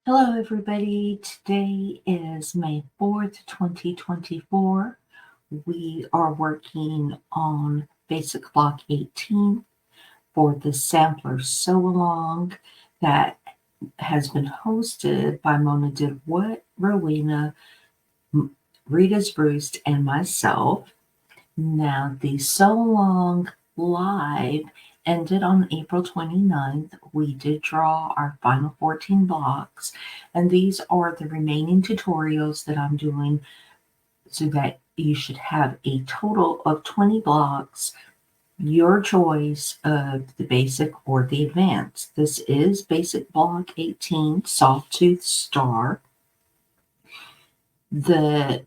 Hello, everybody. Today is May 4th, 2024. We are working on Basic Block 18 for the Sampler Sew Along that has been hosted by Mona Did What, Rowena, Rita's Roost, and myself. Now, the Sew Along Live ended on April 29th. We did draw our final 14 blocks, and these are the remaining tutorials that I'm doing so that you should have a total of 20 blocks, your choice of the basic or the advanced. This is Basic Block 18, Sawtooth Star. The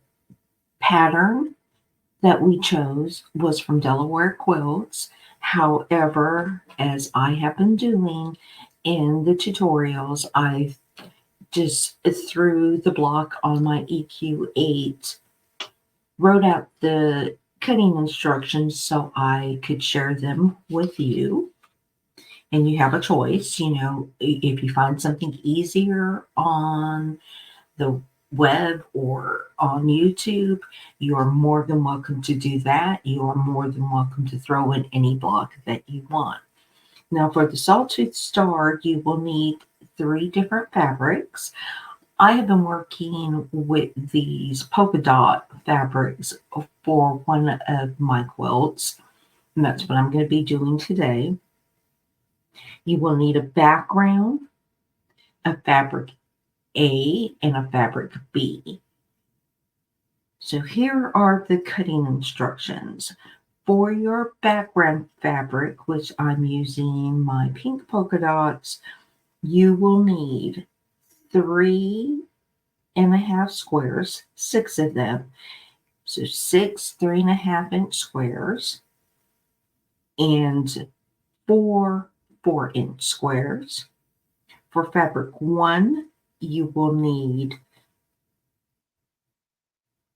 pattern that we chose was from Delaware Quilts. However, as I have been doing in the tutorials, I just through the block on my EQ8 wrote out the cutting instructions so I could share them with you. And you have a choice, if you find something easier on the web or on YouTube, you're more than welcome to do that. You are more than welcome to throw in any block that you want. Now, for the Sawtooth Star, you will need 3 different fabrics. I have been working with these polka dot fabrics for one of my quilts, and that's what I'm going to be doing today. You will need a background, a fabric A, and a fabric B. So here are the cutting instructions. For your background fabric, which I'm using my pink polka dots, you will need 3.5 squares, 6 of them. So 6 3.5-inch squares and 4 4-inch squares. For fabric 1, you will need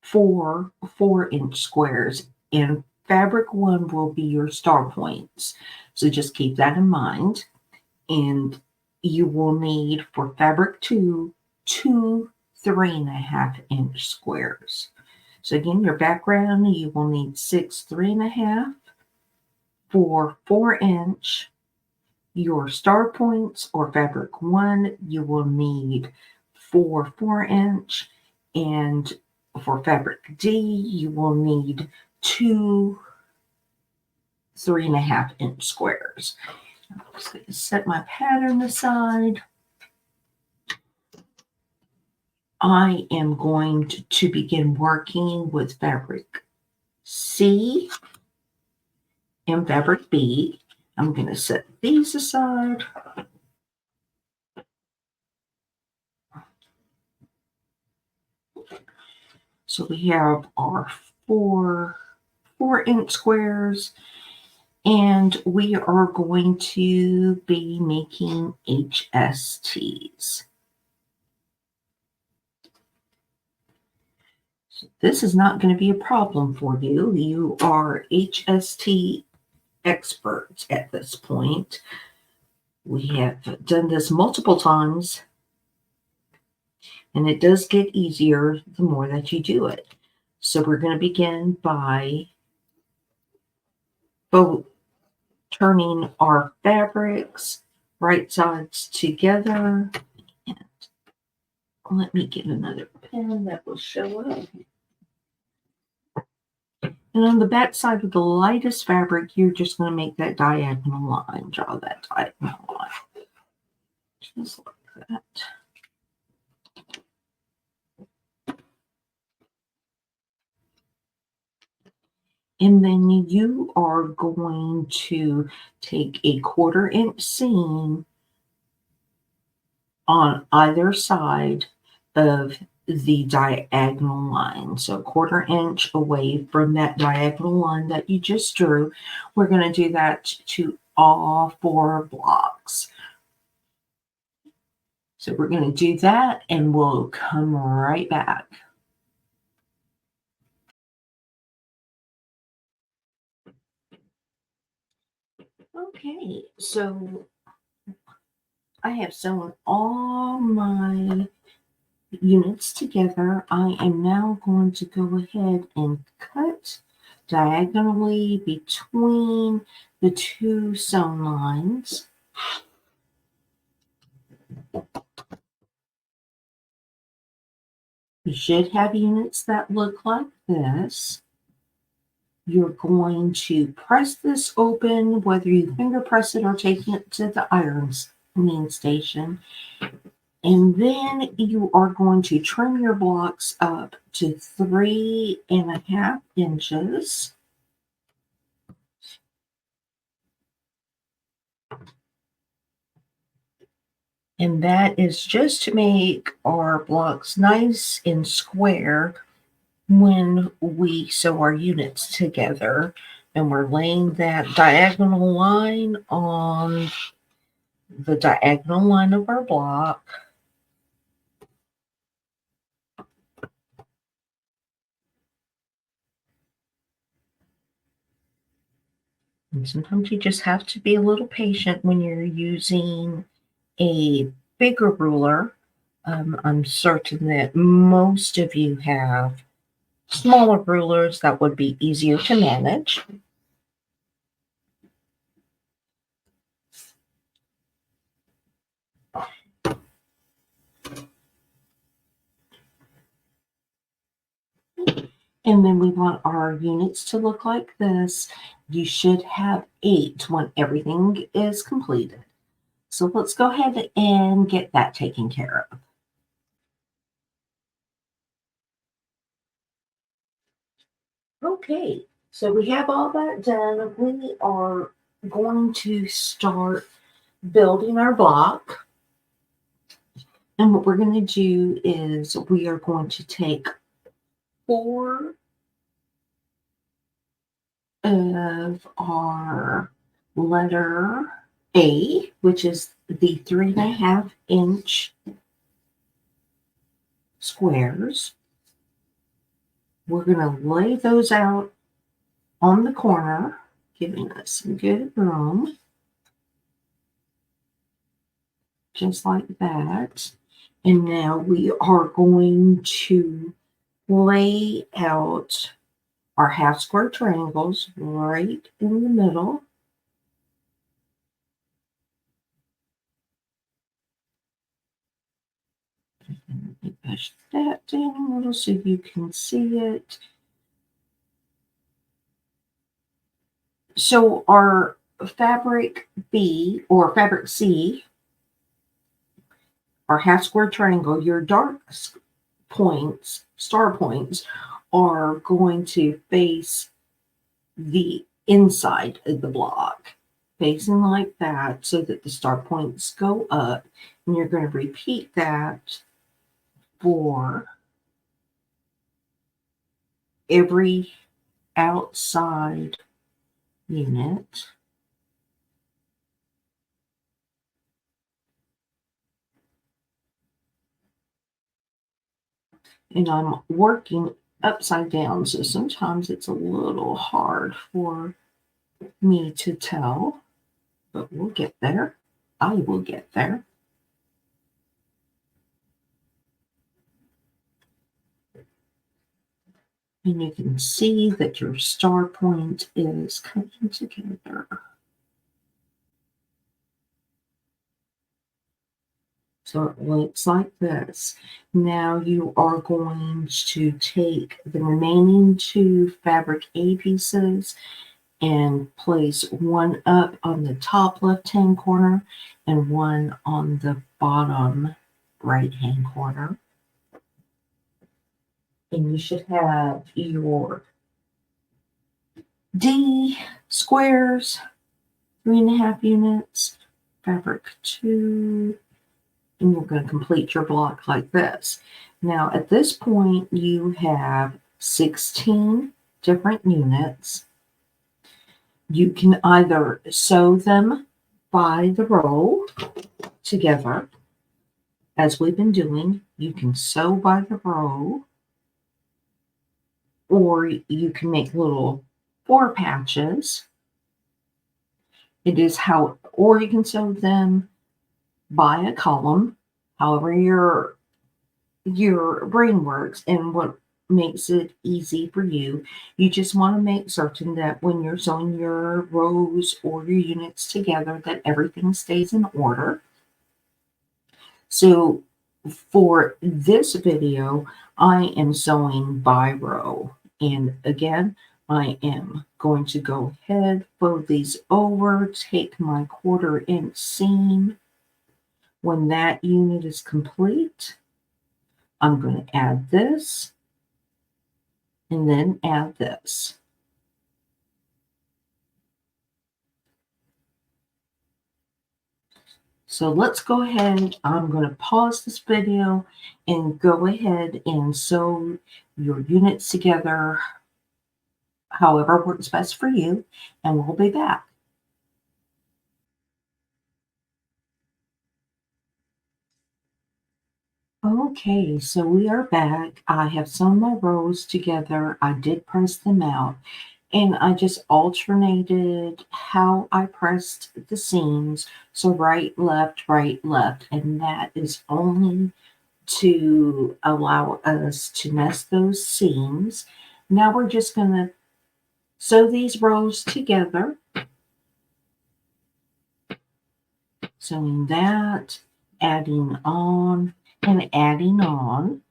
4 4-inch squares, and fabric 1 will be your star points. So just keep that in mind. And you will need for fabric 2, 2 3.5-inch squares. So again, your background, you will need 6 3.5, 4 4-inch. Your star points or fabric 1, you will need 4 4-inch, and for fabric D, you will need 2 3.5-inch squares. I'm just going to set my pattern aside. I am going to begin working with fabric C and fabric B. I'm going to set these aside. So we have our 4 4-inch squares, and we are going to be making HSTs. So this is not going to be a problem for you. You are HST experts at this point. We have done this multiple times, and it does get easier the more that you do it. So we're going to begin by turning our fabrics right sides together. And let me get another pen that will show up. And on the back side of the lightest fabric, you're just going to make that diagonal line. Draw that diagonal line. Just like that. And then you are going to take a 1/4-inch seam on either side of the diagonal line. So 1/4-inch away from that diagonal line that you just drew. We're going to do that to all 4 blocks. So we're going to do that and we'll come right back. Okay, so I have sewn all my units together. I am now going to go ahead and cut diagonally between the two sewn lines. You should have units that look like this. You're going to press this open, whether you finger press it or take it to the ironing station. And then you are going to trim your blocks up to 3.5 inches. And that is just to make our blocks nice and square when we sew our units together. And we're laying that diagonal line on the diagonal line of our block. And sometimes you just have to be a little patient when you're using a bigger ruler. I'm certain that most of you have smaller rulers that would be easier to manage. And then we want our units to look like this. You should have 8 when everything is completed. So let's go ahead and get that taken care of. Okay, so we have all that done. We are going to start building our block. And what we're going to do is we are going to take 4 of our letter A, which is the 3.5 inch squares. We're going to lay those out on the corner, giving us some good room, just like that. And now we are going to lay out our half square triangles right in the middle. Let me push that down a little so you can see it. So our fabric B or fabric C, our half square triangle, your dark points, star points, are going to face the inside of the block, facing like that so that the star points go up. And you're going to repeat that for every outside unit. And I'm working upside down, so sometimes it's a little hard for me to tell, but we'll get there. I will get there. And you can see that your star point is coming together. So it looks like this. Now you are going to take the remaining 2 fabric A pieces and place one up on the top left-hand corner and one on the bottom right-hand corner. And you should have your D squares, 3.5 units, fabric 2, and you're going to complete your block like this. Now at this point you have 16 different units. You can either sew them by the row together, as we've been doing. You can sew by the row, or you can make little 4 patches. It is how, or you can sew them buy a column, however your brain works and what makes it easy for you. You just want to make certain that when you're sewing your rows or your units together that everything stays in order. So for this video, I am sewing by row. And again, I am going to go ahead, fold these over, take my 1/4 inch seam. When that unit is complete, I'm going to add this and then add this. So let's go ahead. I'm going to pause this video and go ahead and sew your units together however works best for you, and we'll be back. Okay, so we are back. I have sewn my rows together. I did press them out, and I just alternated how I pressed the seams. So right, left, and that is only to allow us to nest those seams. Now we're just going to sew these rows together, sewing that, adding on, and adding on.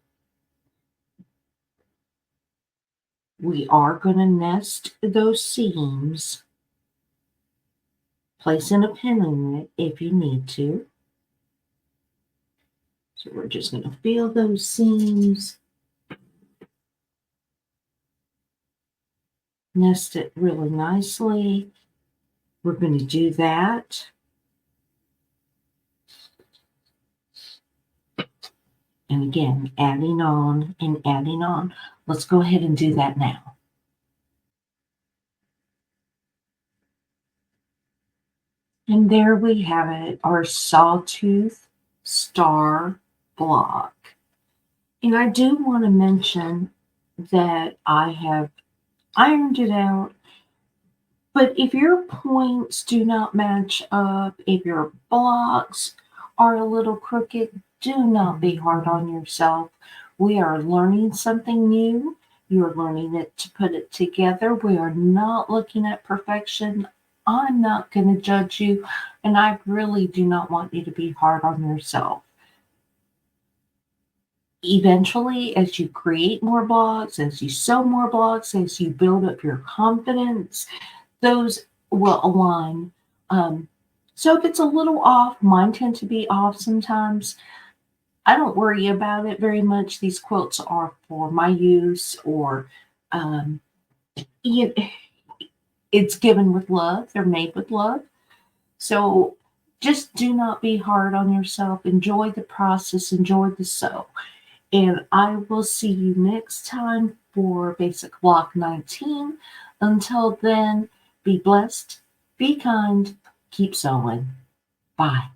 We are going to nest those seams, placing a pin in it if you need to. So we're just going to feel those seams, nest it really nicely. We're going to do that. And again, adding on and adding on. Let's go ahead and do that now. And there we have it, our Sawtooth star block. And I do want to mention that I have ironed it out. But if your points do not match up, if your blocks are a little crooked, do not be hard on yourself. We are learning something new. You're learning it to put it together. We are not looking at perfection. I'm not going to judge you, and I really do not want you to be hard on yourself. Eventually, as you create more blocks, as you sew more blocks, as you build up your confidence, those will align. So if it's a little off, mine tend to be off sometimes. I don't worry about it very much. These quilts are for my use, or um, it's given with love. They're made with love. So just do not be hard on yourself. Enjoy the process. Enjoy the sew. And I will see you next time for Basic Block 19. Until then, be blessed, be kind, keep sewing. Bye.